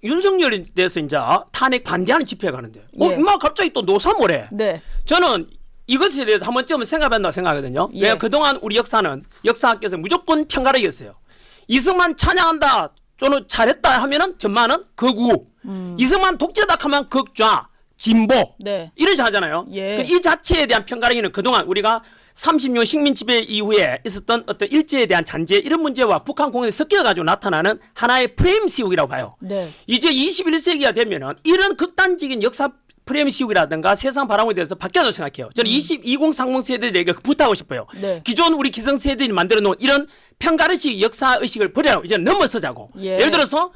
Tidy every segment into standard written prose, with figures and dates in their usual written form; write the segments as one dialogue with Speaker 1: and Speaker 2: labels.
Speaker 1: 윤석열에 대해서 이제 탄핵 반대하는 집회에 가는데
Speaker 2: 예.
Speaker 1: 임마 갑자기 또 노사모래.
Speaker 2: 네.
Speaker 1: 저는 이것에 대해서 한 번쯤은 생각해봤다고 생각하거든요.
Speaker 2: 예.
Speaker 1: 왜냐하면 그동안 우리 역사는 역사학계에서 무조건 편가르기였어요. 이승만 찬양한다 또는 잘했다 하면은 전만은 극우, 이승만 독재다 하면 극좌, 진보
Speaker 2: 네.
Speaker 1: 이러지 하잖아요.
Speaker 2: 예.
Speaker 1: 이 자체에 대한 편가르기는 그동안 우리가 30년 식민 지배 이후에 있었던 어떤 일제에 대한 잔재 이런 문제와 북한 공연이 섞여가지고 나타나는 하나의 프레임 시국이라고 봐요.
Speaker 2: 네.
Speaker 1: 이제 21세기가 되면은 이런 극단적인 역사 프레임 시국이라든가 세상 바람에 대해서 바뀌어도 생각해요. 저는 2030 세대들에게 부탁하고 싶어요.
Speaker 2: 네.
Speaker 1: 기존 우리 기성세대들이 만들어 놓은 이런 편가르식 역사의식을 버리라고 이제 넘어서자고.
Speaker 2: 예.
Speaker 1: 예를 들어서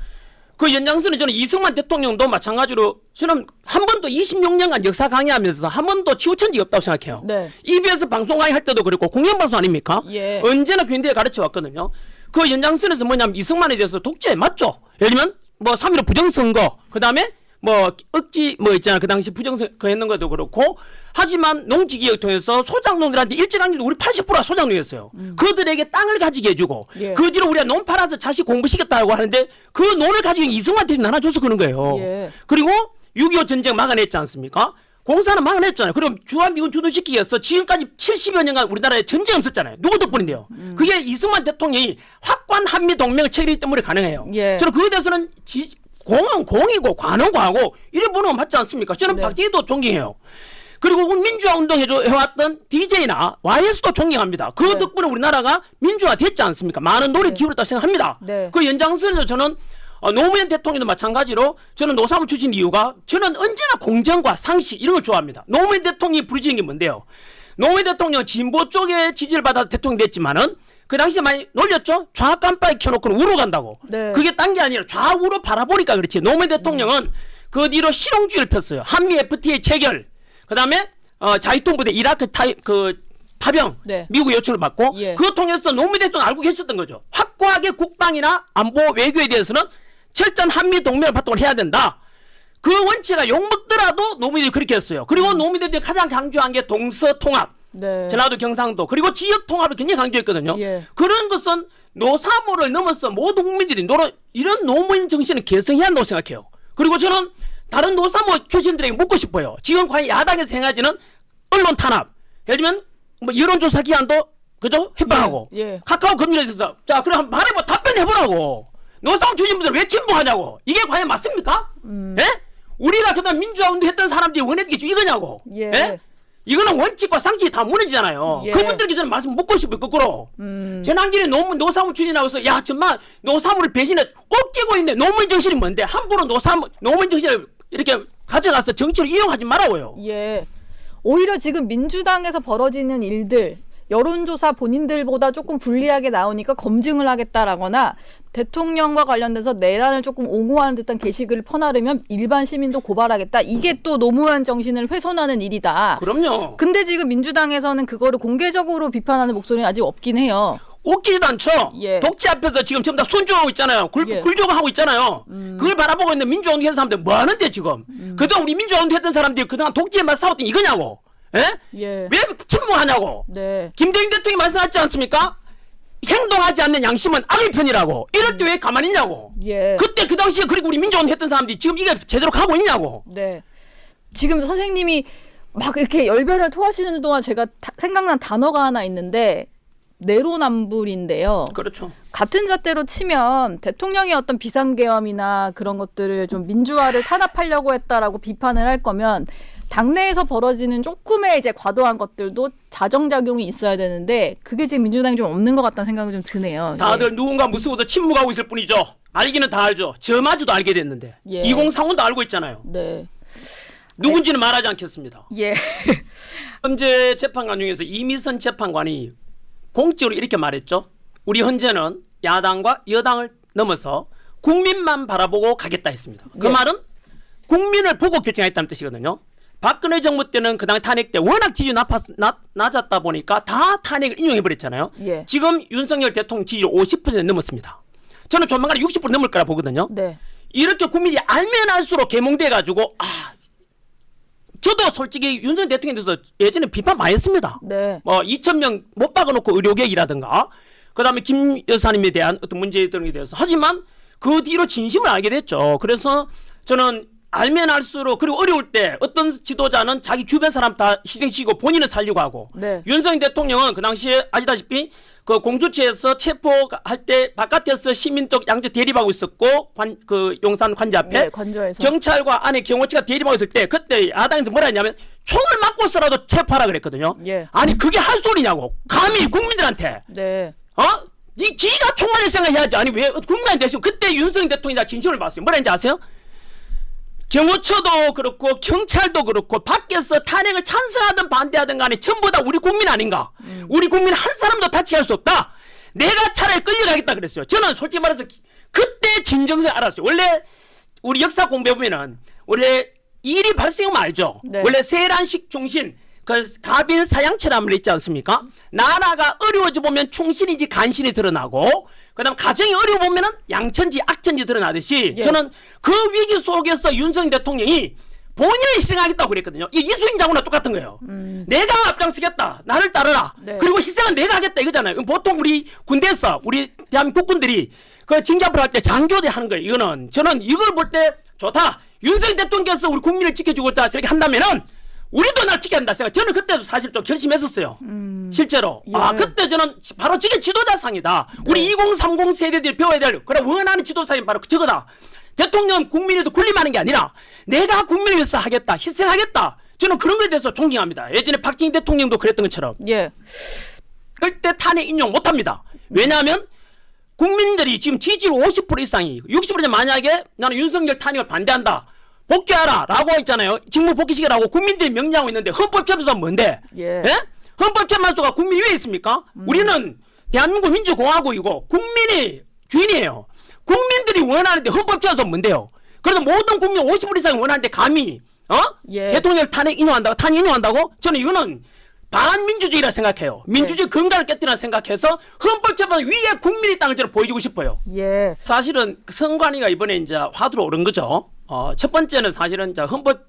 Speaker 1: 그 연장선은 저는 이승만 대통령도 마찬가지로 저는 한 번도 26년간 역사 강의하면서 한 번도 치우친 적이 없다고 생각해요.
Speaker 2: 네.
Speaker 1: EBS 방송 강의할 때도 그렇고 공영방송 아닙니까?
Speaker 2: 예.
Speaker 1: 언제나 근대에 가르쳐 왔거든요. 그 연장선에서 뭐냐면 이승만에 대해서 독재 맞죠? 예를 들면 뭐 3.15 부정선거 그다음에 뭐 억지 뭐 있잖아 그 당시 부정선거 했는 것도 그렇고 하지만 농지개혁 통해서 소작농들한테 일제강점기 우리 80%가 소작농이었어요. 그들에게 땅을 가지게 해주고
Speaker 2: 예.
Speaker 1: 그 뒤로 우리가 논 팔아서 자식 공부시켰다고 하는데 그 논을 가지고 이승만한테 나눠줘서 그런 거예요.
Speaker 2: 예.
Speaker 1: 그리고 6.25 전쟁 막아냈지 않습니까? 공사는 막아냈잖아요. 그럼 주한미군 주둔시키기 위해서 지금까지 70여 년간 우리나라에 전쟁 없었잖아요. 누구 덕분인데요? 그게 이승만 대통령이 확고한 한미동맹을 체결했기 때문에 가능해요.
Speaker 2: 예.
Speaker 1: 저는 그에 대해서는 공은 공이고 관은 과고 이래 보는 건 맞지 않습니까? 저는
Speaker 2: 네.
Speaker 1: 박정희도 존경해요. 그리고 민주화 운동 해왔던 DJ나 YS도 존경합니다. 그
Speaker 2: 네.
Speaker 1: 덕분에 우리나라가 민주화 됐지 않습니까? 많은 노력 기울였다고 생각합니다.
Speaker 2: 네.
Speaker 1: 그 연장선에서 저는 노무현 대통령도 마찬가지로 저는 노사모 출신 이유가 저는 언제나 공정과 상식 이런 걸 좋아합니다. 노무현 대통령이 부르짖은 게 뭔데요? 노무현 대통령은 진보 쪽에 지지를 받아서 대통령 됐지만은 그 당시에 많이 놀렸죠? 좌 깜빡이 켜놓고는 우로 간다고.
Speaker 2: 네.
Speaker 1: 그게 딴 게 아니라 좌우로 바라보니까 그렇지. 노무현 대통령은 그 뒤로 실용주의를 폈어요. 한미 FTA 체결. 그다음에 자유통부대 이라크 파병
Speaker 2: 네.
Speaker 1: 미국 요청을 받고
Speaker 2: 예.
Speaker 1: 그거 통해서 노무현 대통령 알고 계셨던 거죠. 확고하게 국방이나 안보 외교에 대해서는 철저한 한미 동맹을 바탕으로 해야 된다. 그 원칙가 욕먹더라도 노무현이 그렇게 했어요. 그리고 노무현이 가장 강조한 게 동서통합.
Speaker 2: 네.
Speaker 1: 전라도 경상도 그리고 지역 통합을 굉장히 강조했거든요.
Speaker 2: 예.
Speaker 1: 그런 것은 노사모를 넘어서 모든 국민들이 이런 노무현 정신을 개성해야 한다고 생각해요. 그리고 저는 다른 노사모 출신들에게 묻고 싶어요. 지금 과연 야당에서 행하지는 언론 탄압, 예를 들면 뭐 여론조사 기한도 그죠 해방하고
Speaker 2: 예.
Speaker 1: 카카오 검열에서 자 그럼 말해봐 답변해보라고. 노사모 출신분들 왜 침묵하냐고. 이게 과연 맞습니까? 예? 우리가 그동안 민주화 운동했던 사람들이 원했던 게 이거냐고.
Speaker 2: 예.
Speaker 1: 예? 이거는 원칙과 상식이 다 무너지잖아요.
Speaker 2: 예.
Speaker 1: 그분들께 저는 말씀 묻고 싶어요. 거꾸로. 지난길에 노사모 추진하고서 야 정말 노사모를 배신해 꺾이고 있네. 노무현 정신이 뭔데 함부로 노무현 정신을 이렇게 가져가서 정치로 이용하지 말라고요.
Speaker 2: 예. 오히려 지금 민주당에서 벌어지는 일들 여론조사 본인들보다 조금 불리하게 나오니까 검증을 하겠다라거나 대통령과 관련돼서 내란을 조금 옹호하는 듯한 게시글을 퍼나르면 일반 시민도 고발하겠다. 이게 또 노무현 정신을 훼손하는 일이다.
Speaker 1: 그럼요.
Speaker 2: 근데 지금 민주당에서는 그거를 공개적으로 비판하는 목소리는 아직 없긴 해요.
Speaker 1: 웃기지도 않죠.
Speaker 2: 예.
Speaker 1: 독재 앞에서 지금 전부 다 순종하고 있잖아요.
Speaker 2: 예.
Speaker 1: 굴종하고 있잖아요. 그걸 바라보고 있는 민주화 운동했던 사람들 뭐 하는데 지금. 그동안 우리 민주화 운동했던 사람들이 그동안 독재에 맞서 싸웠던 이거냐고. 예?
Speaker 2: 예.
Speaker 1: 왜 침묵하냐고.
Speaker 2: 네.
Speaker 1: 김대중 대통령이 말씀하지 않습니까? 행동하지 않는 양심은 악의 편이라고. 이럴 때 왜 가만히 있냐고.
Speaker 2: 예.
Speaker 1: 그때 그 당시에 그리고 우리 민주화 운동 했던 사람들이 지금 이게 제대로 가고 있냐고.
Speaker 2: 네. 지금 선생님이 막 이렇게 열변을 토하시는 동안 제가 생각난 단어가 하나 있는데 내로남불인데요.
Speaker 1: 그렇죠.
Speaker 2: 같은 잣대로 치면 대통령의 어떤 비상계엄이나 그런 것들을 좀 민주화를 탄압하려고 했다라고 비판을 할 거면 당내에서 벌어지는 조금의 이제 과도한 것들도 자정작용이 있어야 되는데 그게 지금 민주당이 좀 없는 것 같다는 생각이 좀 드네요.
Speaker 1: 다들 누군가 무서워서 침묵하고 있을 뿐이죠. 알기는 다 알죠. 저마저도 알게 됐는데.
Speaker 2: 예.
Speaker 1: 2035도 알고 있잖아요.
Speaker 2: 네.
Speaker 1: 누군지는 말하지 않겠습니다.
Speaker 2: 예.
Speaker 1: 현재 재판관 중에서 이미선 재판관이 공적으로 이렇게 말했죠. 우리 현재는 야당과 여당을 넘어서 국민만 바라보고 가겠다 했습니다. 그
Speaker 2: 예.
Speaker 1: 말은 국민을 보고 결정했다는 뜻이거든요. 박근혜 정부 때는 그 당 탄핵 때 워낙 지지율이 낮았다 보니까 다 탄핵을 인용해버렸잖아요.
Speaker 2: 예.
Speaker 1: 지금 윤석열 대통령 지지율 50% 넘었습니다. 저는 조만간 60% 넘을 거라 보거든요.
Speaker 2: 네.
Speaker 1: 이렇게 국민이 알면 알수록 계몽돼가지고 저도 솔직히 윤석열 대통령에 대해서 예전에 비판 많이 했습니다.
Speaker 2: 네.
Speaker 1: 2,000명 못 박아놓고 의료계획이라든가 그다음에 김 여사님에 대한 어떤 문제 등에 대해서 하지만 그 뒤로 진심을 알게 됐죠. 그래서 저는 알면 알수록 그리고 어려울 때 어떤 지도자는 자기 주변 사람 다 희생시키고 본인은 살려고 하고
Speaker 2: 네.
Speaker 1: 윤석열 대통령은 그 당시에 아시다시피 그 공수처에서 체포할 때 바깥에서 시민적 양쪽 대립하고 있었고 그 용산 관제 앞에
Speaker 2: 네, 관저에서.
Speaker 1: 경찰과 안에 경호처가 대립하고 있을 때 그때 야당에서 뭐라 했냐면 총을 맞고서라도 체포하라 그랬거든요.
Speaker 2: 예.
Speaker 1: 아니 그게 할 소리냐고 감히 국민들한테
Speaker 2: 네.
Speaker 1: 니 지가 총 맞을 생각해야지. 아니 왜 국민한테 대신 그때 윤석열 대통령이 다 진심을 봤어요. 뭐라 했는지 아세요? 경호처도 그렇고 경찰도 그렇고 밖에서 탄핵을 찬성하든 반대하든 간에 전부 다 우리 국민 아닌가? 우리 국민 한 사람도 다치게 할 수 없다. 내가 차라리 끌려가겠다 그랬어요. 저는 솔직히 말해서 그때 진정성을 알았어요. 원래 우리 역사 공부해보면은 원래 일이 발생하면 알죠.
Speaker 2: 네.
Speaker 1: 원래 세란식 충신 그 가빈 사양처럼 있지 않습니까? 나라가 어려워져 보면 충신인지 간신이 드러나고 그다음 가정이 어려워 보면은 양천지 악천지 드러나듯이
Speaker 2: 예.
Speaker 1: 저는 그 위기 속에서 윤석열 대통령이 본인을 희생하겠다고 그랬거든요. 이 이수인 장군과 똑같은 거예요. 내가 앞장서겠다. 나를 따르라.
Speaker 2: 네.
Speaker 1: 그리고 희생은 내가 하겠다 이거잖아요. 보통 우리 군대에서 우리 대한민국 국군들이 그 징잡을 할 때 장교대 하는 거예요. 이거는 저는 이걸 볼 때 좋다. 윤석열 대통령께서 우리 국민을 지켜주고자 저렇게 한다면은 우리도 날 지켜야 한다 생각. 저는 그때도 사실 좀 결심했었어요. 실제로.
Speaker 2: 예.
Speaker 1: 그때 저는 바로 저게 지도자상이다. 우리 2030 세대들이 배워야 될 그래 원하는 지도자상이 바로 저거다. 대통령 국민에도 군림하는 게 아니라 내가 국민을 위해서 하겠다. 희생하겠다. 저는 그런 거에 대해서 존경합니다. 예전에 박정희 대통령도 그랬던 것처럼.
Speaker 2: 예.
Speaker 1: 절대 탄핵 인용 못합니다. 왜냐하면 국민들이 지금 지지율 50% 이상이 60% 만약에 나는 윤석열 탄핵을 반대한다. 복귀하라 라고 했잖아요. 직무 복귀시키라고 국민들이 명령하고 있는데 헌법재판소가 뭔데?
Speaker 2: 예.
Speaker 1: 헌법재판소가 국민이 왜 있습니까? 우리는 대한민국 민주공화국이고 국민이 주인이에요. 국민들이 원하는데 헌법재판소가 뭔데요? 그래서 모든 국민 50% 이상이 원하는데 감히
Speaker 2: 예.
Speaker 1: 대통령 탄핵 인용한다고? 저는 이거는 반민주주의라 생각해요. 민주주의 근간을 깨뜨리라 생각해서 헌법재판소 위에 국민의 땅을 저는 보여주고 싶어요.
Speaker 2: 예.
Speaker 1: 사실은 선관위가 이번에 이제 화두로 오른 거죠. 첫 번째는 사실은 이제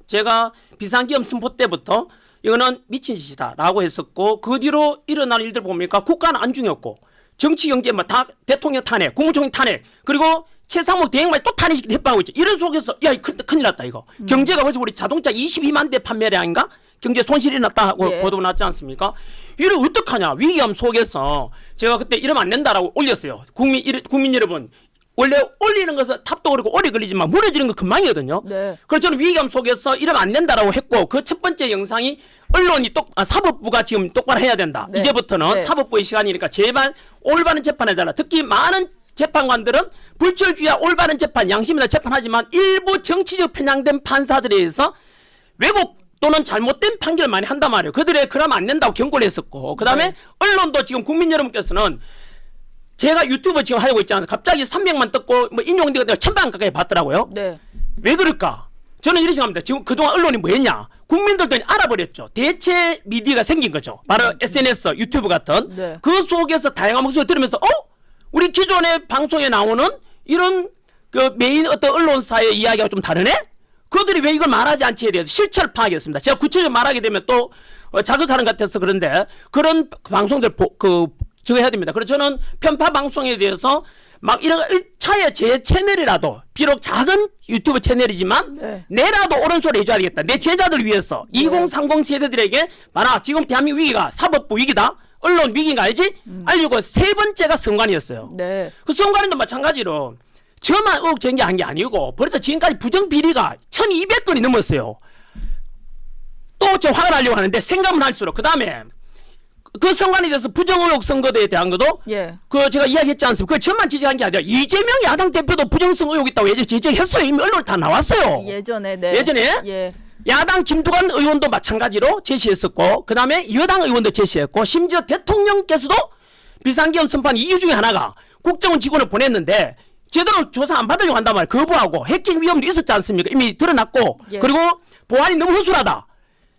Speaker 1: 제가 비상기업 선포 때부터 이거는 미친 짓이다라고 했었고 그 뒤로 일어난 일들 보니까 국가는 안중이었고 정치 경제 다 대통령 탄핵, 국무총리 탄핵 그리고 최상목 대행만이 또 탄핵시키고 협박하고 있죠. 이런 속에서 야 큰일 났다 이거. 경제가 벌써 우리 자동차 22만 대 판매량인가? 경제 손실이 났다고
Speaker 2: 예.
Speaker 1: 보도 났지 않습니까? 이를 어떡하냐 위기감 속에서 제가 그때 이러면 안 된다라고 올렸어요. 국민 여러분 원래 올리는 것은 탑도 오르고 오래 걸리지만 무너지는 건 금방이거든요.
Speaker 2: 네.
Speaker 1: 그래서 저는 위기감 속에서 이러면 안 된다라고 했고 그 첫 번째 영상이 언론이 사법부가 지금 똑바로 해야 된다.
Speaker 2: 네.
Speaker 1: 이제부터는
Speaker 2: 네.
Speaker 1: 사법부의 시간이니까 제발 올바른 재판해달라. 특히 많은 재판관들은 불철주의와 올바른 재판, 양심이나 재판하지만 일부 정치적 편향된 판사들에 의해서 왜곡 또는 잘못된 판결을 많이 한단 말이에요. 그들의 그러면 안 된다고 경고를 했었고 그 다음에
Speaker 2: 네.
Speaker 1: 언론도 지금 국민 여러분께서는 제가 유튜브 지금 하고 있지 않아요. 갑자기 300만 떴고 뭐 인용되고 내가 1000만 가까이 받더라고요.
Speaker 2: 네.
Speaker 1: 왜 그럴까? 저는 이렇게 생각합니다. 지금 그동안 언론이 뭐 했냐? 국민들도 알아버렸죠. 대체 미디어가 생긴 거죠. 바로 SNS, 유튜브 같은.
Speaker 2: 네.
Speaker 1: 그 속에서 다양한 목소리 들으면서 우리 기존의 방송에 나오는 이런 그 메인 어떤 언론사의 이야기가 좀 다르네? 그들이 왜 이걸 말하지 않지에 대해서 실체를 파악했습니다. 제가 구체적으로 말하게 되면 또 자극하는 것 같아서 그런데 그런 방송들 저거 해야 됩니다. 그래서 저는 편파 방송에 대해서 막 이런 차에 제 채널이라도 비록 작은 유튜브 채널이지만
Speaker 2: 네.
Speaker 1: 내라도 옳은 소리 해줘야 되겠다. 내 제자들 위해서 2030 세대들에게 봐라 지금 대한민국 위기가 사법부 위기다. 언론 위기인 거 알지? 알리고 세 번째가 선관위였어요.
Speaker 2: 네.
Speaker 1: 그 선관위도 마찬가지로 저만 의혹 제기한 게 아니고 벌써 지금까지 부정 비리가 1200건이 넘었어요. 또 저 화가 나려고 하는데 생각만 할수록 그 다음에 그 선관위에 대해서 부정 의혹 선거에 대한 것도
Speaker 2: 예.
Speaker 1: 그 제가 이야기했지 않습니까? 그 저만 지적한 게 아니라 이재명 야당 대표도 부정성 의혹 있다고 예전에 지적했어요. 이미 언론 다 나왔어요.
Speaker 2: 예전에 네.
Speaker 1: 예전에?
Speaker 2: 예.
Speaker 1: 야당 김두관 의원도 마찬가지로 제시했었고 그 다음에 여당 의원도 제시했고 심지어 대통령께서도 비상계엄 선포한 이유 중에 하나가 국정원 직원을 보냈는데 제대로 조사 안 받으려고 한단 말이에요. 거부하고 해킹 위험도 있었지 않습니까? 이미 드러났고
Speaker 2: 예.
Speaker 1: 그리고 보안이 너무 허술하다.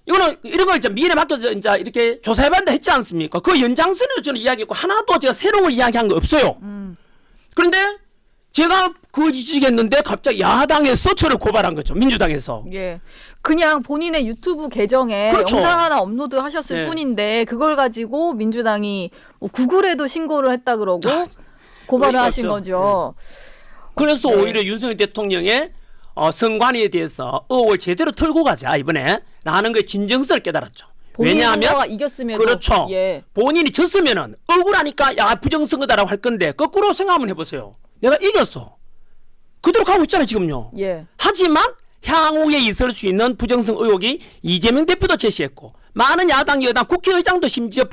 Speaker 1: 이거는 이런 걸 이제 미래 맡겨서 이제 이렇게 조사해봤다 했지 않습니까? 그 연장선에서 저는 이야기했고 하나도 제가 새로운 걸 이야기한 거 없어요. 그런데 제가 그걸 지적했는데 갑자기 야당에서 저를 고발한 거죠. 민주당에서.
Speaker 2: 예. 그냥 본인의 유튜브 계정에
Speaker 1: 그렇죠.
Speaker 2: 영상 하나 업로드 하셨을
Speaker 1: 네.
Speaker 2: 뿐인데 그걸 가지고 민주당이 뭐 구글에도 신고를 했다 그러고 고발을
Speaker 1: 어이가
Speaker 2: 하신
Speaker 1: 없죠.
Speaker 2: 거죠.
Speaker 1: 그래서
Speaker 2: 네.
Speaker 1: 오히려 윤석열 대통령의 선관위에 대해서 의혹을 제대로 털고 가자 이번에 라는 게 진정성을 깨달았죠.
Speaker 2: 본인이
Speaker 1: 왜냐하면
Speaker 2: 선거가 이겼음에도
Speaker 1: 그렇죠.
Speaker 2: 예.
Speaker 1: 본인이 졌으면은 억울하니까 야 부정선거다라고 할 건데 거꾸로 생각 한번 해보세요. 내가 이겼어. 그대로 가고 있잖아요 지금요.
Speaker 2: 예.
Speaker 1: 하지만 향후에 있을 수 있는 부정성 의혹이 이재명 대표도 제시했고 많은 야당 여당 국회의장도 심지어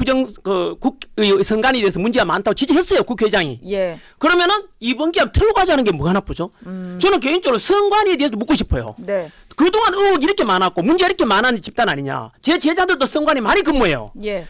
Speaker 1: 선관위에 대해서 문제가 많다고 지적했어요. 국회의장이.
Speaker 2: 예.
Speaker 1: 그러면은 이번 기합 틀고 가자는 게 뭐가 나쁘죠? 저는 개인적으로 선관위에 대해서 묻고 싶어요.
Speaker 2: 네.
Speaker 1: 그동안 의혹이 이렇게 많았고 문제가 이렇게 많은 집단 아니냐. 제 제자들도 선관위 많이 근무해요.
Speaker 2: 예.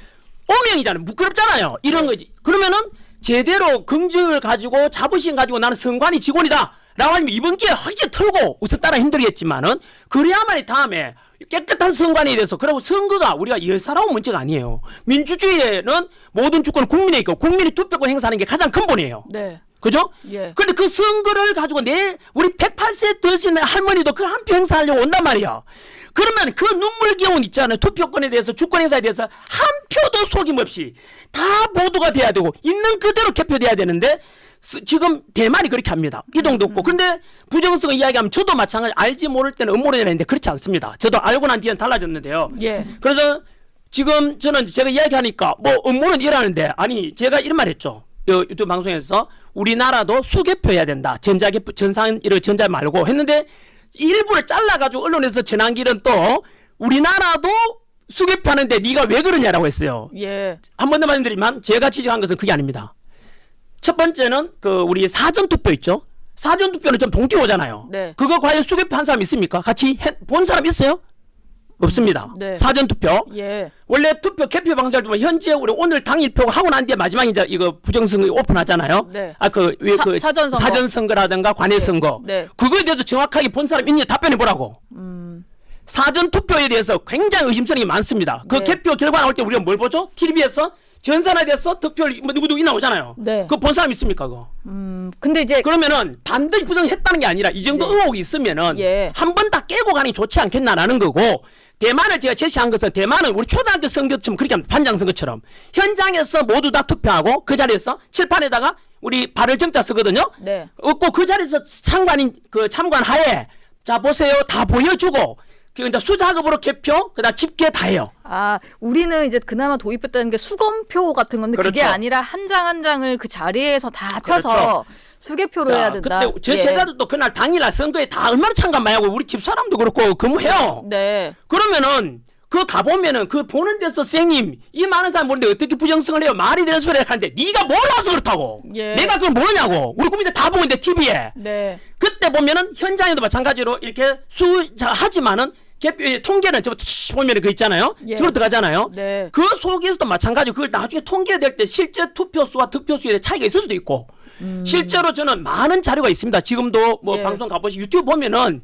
Speaker 1: 오명이잖아요. 부끄럽잖아요. 이런 거지. 그러면은 제대로 긍정을 가지고 자부심 가지고 나는 선관위 직원이다 라고 하면 이번 기회에 확실히 털고 우선 따라 힘들겠지만은 그래야만이 다음에 깨끗한 선관위에 대해서 그리고 선거가 우리가 예사로운 문제가 아니에요. 민주주의에는 모든 주권은 국민에 있고 국민이 투표권 행사하는 게 가장 근본이에요.
Speaker 2: 네.
Speaker 1: 그죠?
Speaker 2: 예.
Speaker 1: 근데 그 선거를 가지고 우리 108세 되신 할머니도 그 한 표 행사하려고 온단 말이야. 그러면 그 눈물겨운 있잖아요. 투표권에 대해서 주권 행사에 대해서 한 표도 속임없이 다 보도가 돼야 되고 있는 그대로 개표돼야 되는데 지금 대만이 그렇게 합니다. 이동도 없고. 근데 부정성을 이야기하면 저도 마찬가지 알지 모를 때는 음모론이라 했는데 그렇지 않습니다. 저도 알고 난 뒤엔 달라졌는데요.
Speaker 2: 예.
Speaker 1: 그래서 지금 저는 제가 이야기하니까 뭐 음모론 이라는데 아니 제가 이런 말 했죠. 유튜브 방송에서 우리나라도 수개표해야 된다. 전자개표 전자 말고 했는데 일부를 잘라가지고 언론에서 전한 길은 또 우리나라도 수개표하는데 네가 왜 그러냐라고 했어요.
Speaker 2: 예.
Speaker 1: 한 번 더 말씀드리면 제가 지적한 것은 그게 아닙니다. 첫 번째는 우리 사전투표 있죠. 사전투표는 좀 동기 오잖아요.
Speaker 2: 네.
Speaker 1: 그거 과연 수개표 한 사람 있습니까? 같이 본 사람 있어요? 없습니다.
Speaker 2: 네.
Speaker 1: 사전투표.
Speaker 2: 예.
Speaker 1: 원래 투표 개표 방식을 보면 현재 우리 오늘 당일표가 하고 난 뒤에 마지막에 이제 이거 부정선거 오픈하잖아요.
Speaker 2: 네.
Speaker 1: 사전선거. 사전선거라든가 관외선거.
Speaker 2: 네.
Speaker 1: 그거에 대해서 정확하게 본 사람 있냐 답변해 보라고. 사전투표에 대해서 굉장히 의심스러운 게 많습니다. 그
Speaker 2: 네.
Speaker 1: 개표 결과 나올 때 우리가 뭘 보죠? TV에서 전산화에 대해서 득표율 누구 나오잖아요.
Speaker 2: 네.
Speaker 1: 그거 본 사람 있습니까 그거?
Speaker 2: 근데 이제
Speaker 1: 그러면은 반드시 부정했다는 게 아니라 이 정도
Speaker 2: 네.
Speaker 1: 의혹이 있으면은
Speaker 2: 예.
Speaker 1: 한 번 다 깨고 가는 게 좋지 않겠나라는 거고 대만을 제가 제시한 것은 대만은 우리 초등학교 선거처럼 그렇게 합니다. 반장 선거처럼 현장에서 모두 다 투표하고 그 자리에서 칠판에다가 우리 발을 정자 쓰거든요.
Speaker 2: 네.
Speaker 1: 없고 그 자리에서 상관인 참관 하에 자 보세요 다 보여주고 이제 수작업으로 개표 그다음 집계 다 해요.
Speaker 2: 아, 우리는 이제 그나마 도입했다는 게 수검표 같은 건데 그게
Speaker 1: 그렇죠.
Speaker 2: 아니라 한 장 한 장을 그 자리에서 다 펴서
Speaker 1: 그렇죠.
Speaker 2: 수개표로 해야 된다.
Speaker 1: 그때 제
Speaker 2: 예.
Speaker 1: 제자들도 그날 당일날 선거에 다 얼마나 참가 많이 하고 우리 집 사람도 그렇고 근무해요.
Speaker 2: 네.
Speaker 1: 그러면은 그 가보면은 그 보는 데서 선생님 이 많은 사람 보는데 어떻게 부정성을 해요? 말이 되는 소리를 하는데 네가 몰라서 그렇다고.
Speaker 2: 예.
Speaker 1: 내가 그걸 모르냐고. 우리 국민들 다 보고 있는데 TV에.
Speaker 2: 네.
Speaker 1: 그때 보면은 현장에도 마찬가지로 이렇게 하지만은 통계는 저 보면은 그 있잖아요.
Speaker 2: 예.
Speaker 1: 주로 들어가잖아요.
Speaker 2: 네.
Speaker 1: 그 속에서도 마찬가지로 그걸 나중에 통계될 때 실제 투표수와 득표수에 차이가 있을 수도 있고. 실제로 저는 많은 자료가 있습니다. 지금도 뭐
Speaker 2: 예.
Speaker 1: 방송 가보시 유튜브 보면은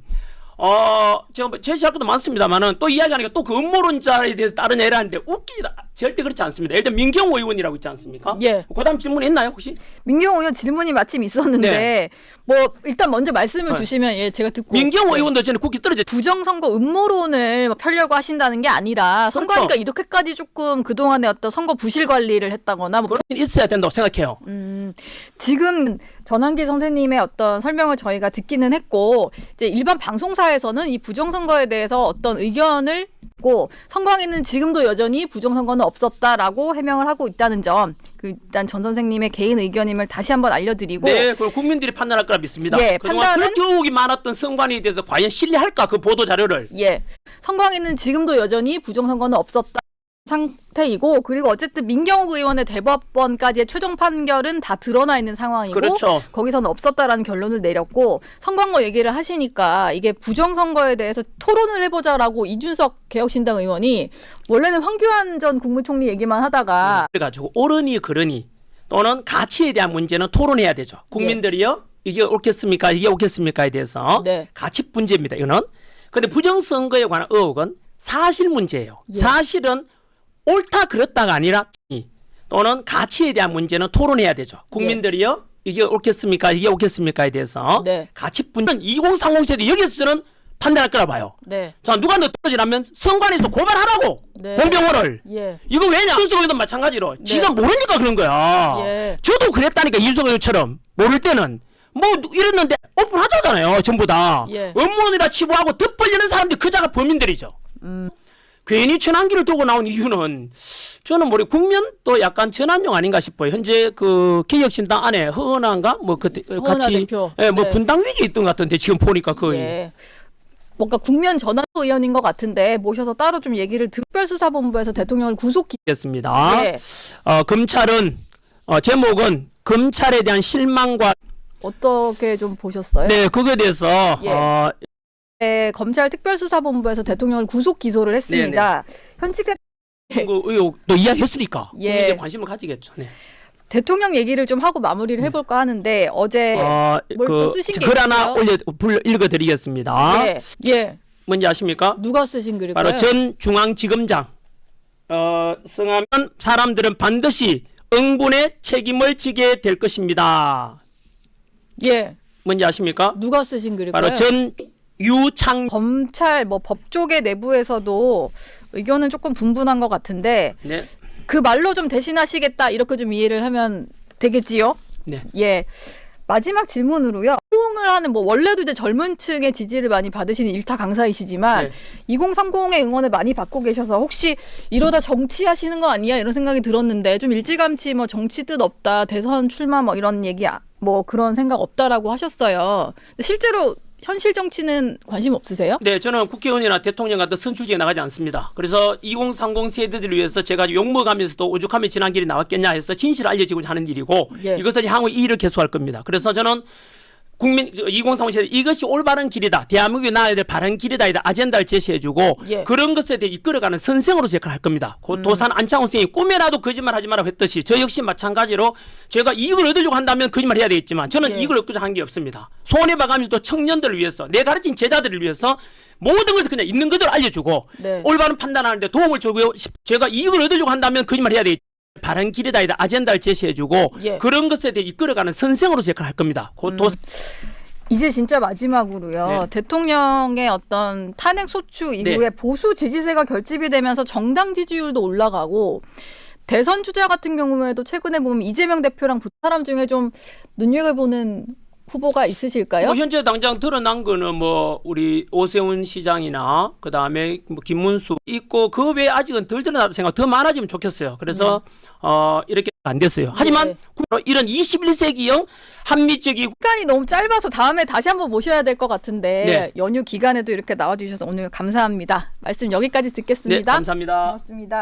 Speaker 1: 제가 제시할 것도 많습니다만은 또 이야기하니까 또 그 음모론자에 대해서 다른 애라는데 웃기다. 절대 그렇지 않습니다. 예를 들면 민경호 의원이라고 있지 않습니까?
Speaker 2: 예.
Speaker 1: 그다음 질문 있나요 혹시?
Speaker 2: 민경호 의원 질문이 마침 있었는데
Speaker 1: 네.
Speaker 2: 뭐 일단 먼저 말씀을
Speaker 1: 네.
Speaker 2: 주시면 예, 제가 듣고
Speaker 1: 민경호
Speaker 2: 네.
Speaker 1: 의원도 저는 국회 떨어져.
Speaker 2: 부정선거 음모론을 뭐 펴려고 하신다는 게 아니라 선거니까
Speaker 1: 그렇죠.
Speaker 2: 이렇게까지 조금 그동안의 어떤 선거 부실 관리를 했다거나 뭐
Speaker 1: 그런 일 있어야 된다고 생각해요.
Speaker 2: 지금 전환기 선생님의 어떤 설명을 저희가 듣기는 했고 이제 일반 방송사에서는 이 부정선거에 대해서 어떤 의견을 고 선관위는 지금도 여전히 부정선거는 없었다라고 해명을 하고 있다는 점, 일단 전 선생님의 개인 의견임을 다시 한번 알려드리고
Speaker 1: 네, 그럼 국민들이 판단할 거라 믿습니다.
Speaker 2: 예,
Speaker 1: 그동안
Speaker 2: 판단은-
Speaker 1: 그렇게 의혹이 많았던 선관위에 대해서 과연 신뢰할까 그 보도 자료를.
Speaker 2: 예, 선관위는 지금도 여전히 부정선거는 없었다 상태이고 그리고 어쨌든 민경욱 의원의 대법원까지의 최종 판결은 다 드러나 있는 상황이고
Speaker 1: 그렇죠.
Speaker 2: 거기서는 없었다라는 결론을 내렸고 선관위 얘기를 하시니까 이게 부정선거에 대해서 토론을 해보자라고 이준석 개혁신당 의원이 원래는 황교안 전 국무총리 얘기만 하다가
Speaker 1: 그래가지고 옳으니 그르니 또는 가치에 대한 문제는 토론해야 되죠. 국민들이요 이게 옳겠습니까? 이게 옳겠습니까에 대해서
Speaker 2: 네.
Speaker 1: 가치 문제입니다. 이거는. 근데 부정선거에 관한 의혹은 사실 문제예요.
Speaker 2: 예.
Speaker 1: 사실은 옳다 그렇다가 아니라 또는 가치에 대한 문제는 토론해야 되죠. 국민들이요 이게 옳겠습니까? 이게 옳겠습니까에 대해서
Speaker 2: 네.
Speaker 1: 가치 문제는 2030 세대 여기서 저는 판단할 거라 봐요.
Speaker 2: 네.
Speaker 1: 자 누가 너 떨어지라면 선관위에서 고발하라고
Speaker 2: 네.
Speaker 1: 공병호를.
Speaker 2: 예.
Speaker 1: 이거 왜냐? 윤석열도 마찬가지로
Speaker 2: 네.
Speaker 1: 지가 모르니까 그런 거야.
Speaker 2: 예.
Speaker 1: 저도 그랬다니까 이준석 의원처럼 모를 때는 뭐 이랬는데 오픈하자잖아요. 전부 다.
Speaker 2: 예.
Speaker 1: 업무원이라 치부하고 덧벌리는 사람들이 그자가 범인들이죠. 괜히 천안기를 두고 나온 이유는 저는 모르 국면도 약간 전환용 아닌가 싶어요. 현재 그 개혁신당 안에 허은하인가 뭐 그때
Speaker 2: 허은하
Speaker 1: 같이
Speaker 2: 대표.
Speaker 1: 예, 뭐
Speaker 2: 네.
Speaker 1: 분당 위기 있던 것 같은데 지금 보니까 거의
Speaker 2: 예. 뭔가 국면 전환 의원인 것 같은데 모셔서 따로 좀 얘기를 특별수사본부에서 대통령을 구속
Speaker 1: 했습니다.
Speaker 2: 예.
Speaker 1: 검찰은 제목은 검찰에 대한 실망과
Speaker 2: 어떻게 좀 보셨어요?
Speaker 1: 네 그거에 대해서
Speaker 2: 예. 네, 검찰 특별수사본부에서 대통령을 구속 기소를 했습니다. 현직에
Speaker 1: 그 의혹도 이야기했으니까
Speaker 2: 예.
Speaker 1: 국민들이 관심을 가지겠죠. 네.
Speaker 2: 대통령 얘기를 좀 하고 마무리를 해볼까 하는데 어제 뭘 또 쓰신 게
Speaker 1: 글 하나
Speaker 2: 있어요?
Speaker 1: 읽어드리겠습니다.
Speaker 2: 예, 예.
Speaker 1: 뭔지 아십니까?
Speaker 2: 누가 쓰신 글일까요?
Speaker 1: 바로 전 중앙지검장. 성하면 사람들은 반드시 응분의 책임을 지게 될 것입니다.
Speaker 2: 예.
Speaker 1: 뭔지 아십니까?
Speaker 2: 누가 쓰신 글일까요?
Speaker 1: 바로 전 유창.
Speaker 2: 검찰 뭐 법조계 내부에서도 의견은 조금 분분한 것 같은데
Speaker 1: 네.
Speaker 2: 그 말로 좀 대신하시겠다 이렇게 좀 이해를 하면 되겠지요?
Speaker 1: 네.
Speaker 2: 예. 마지막 질문으로요. 호응을 하는 뭐 원래도 이제 젊은 층의 지지를 많이 받으시는 일타 강사이시지만
Speaker 1: 네.
Speaker 2: 2030의 응원을 많이 받고 계셔서 혹시 이러다 정치하시는 거 아니야 이런 생각이 들었는데 좀 일찌감치 뭐 정치 뜻 없다 대선 출마 뭐 이런 얘기 뭐 그런 생각 없다라고 하셨어요. 근데 실제로 현실 정치는 관심 없으세요?
Speaker 1: 네, 저는 국회의원이나 대통령 같은 선출직에 나가지 않습니다. 그래서 2030 세대들을 위해서 제가 욕먹으면서도 오죽하면 지난 길이 나왔겠냐 해서 진실을 알려지고자 하는 일이고
Speaker 2: 예.
Speaker 1: 이것을 향후 이 일을 계속할 겁니다. 그래서 저는 국민 2030 세대 이것이 올바른 길이다. 대한민국이 나아야 될 바른 길이다. 이다 아젠다를 제시해주고
Speaker 2: 예.
Speaker 1: 그런 것에 대해 이끌어가는 선생으로서 역할을 할 겁니다. 그 도산 안창호 선생이 꿈에라도 거짓말하지 마라고 했듯이 저 역시 마찬가지로 제가 이익을 얻으려고 한다면 거짓말해야 되겠지만 저는
Speaker 2: 예.
Speaker 1: 이익을 얻고자 한 게 없습니다. 손해봐가면서도 청년들을 위해서 내 가르친 제자들을 위해서 모든 것을 그냥 있는 그대로 알려주고
Speaker 2: 네.
Speaker 1: 올바른 판단하는데 도움을 주고 제가 이익을 얻으려고 한다면 거짓말해야 되겠지만 바른 길이다. 이다 아젠다를 제시해주고
Speaker 2: 예.
Speaker 1: 그런 것에 대해 이끌어가는 선생으로서 역할을 할 겁니다. 그
Speaker 2: 이제 진짜 마지막으로요.
Speaker 1: 네.
Speaker 2: 대통령의 어떤 탄핵 소추 이후에 보수 지지세가 결집이 되면서 정당 지지율도 올라가고 대선 주자 같은 경우에도 최근에 보면 이재명 대표랑 두 사람 중에 좀 눈여겨보는 후보가 있으실까요?
Speaker 1: 뭐 현재 당장 드러난 거는 뭐 우리 오세훈 시장이나 그 다음에 뭐 김문수 있고 그 외에 아직은 덜 드러나다 생각 더 많아지면 좋겠어요. 그래서 이렇게 안 됐어요. 하지만 이런 21세기형 한미적이고
Speaker 2: 시간이 너무 짧아서 다음에 다시 한번 모셔야 될 것 같은데
Speaker 1: 네.
Speaker 2: 연휴 기간에도 이렇게 나와주셔서 오늘 감사합니다. 말씀 여기까지 듣겠습니다.
Speaker 1: 네, 감사합니다.
Speaker 2: 고맙습니다.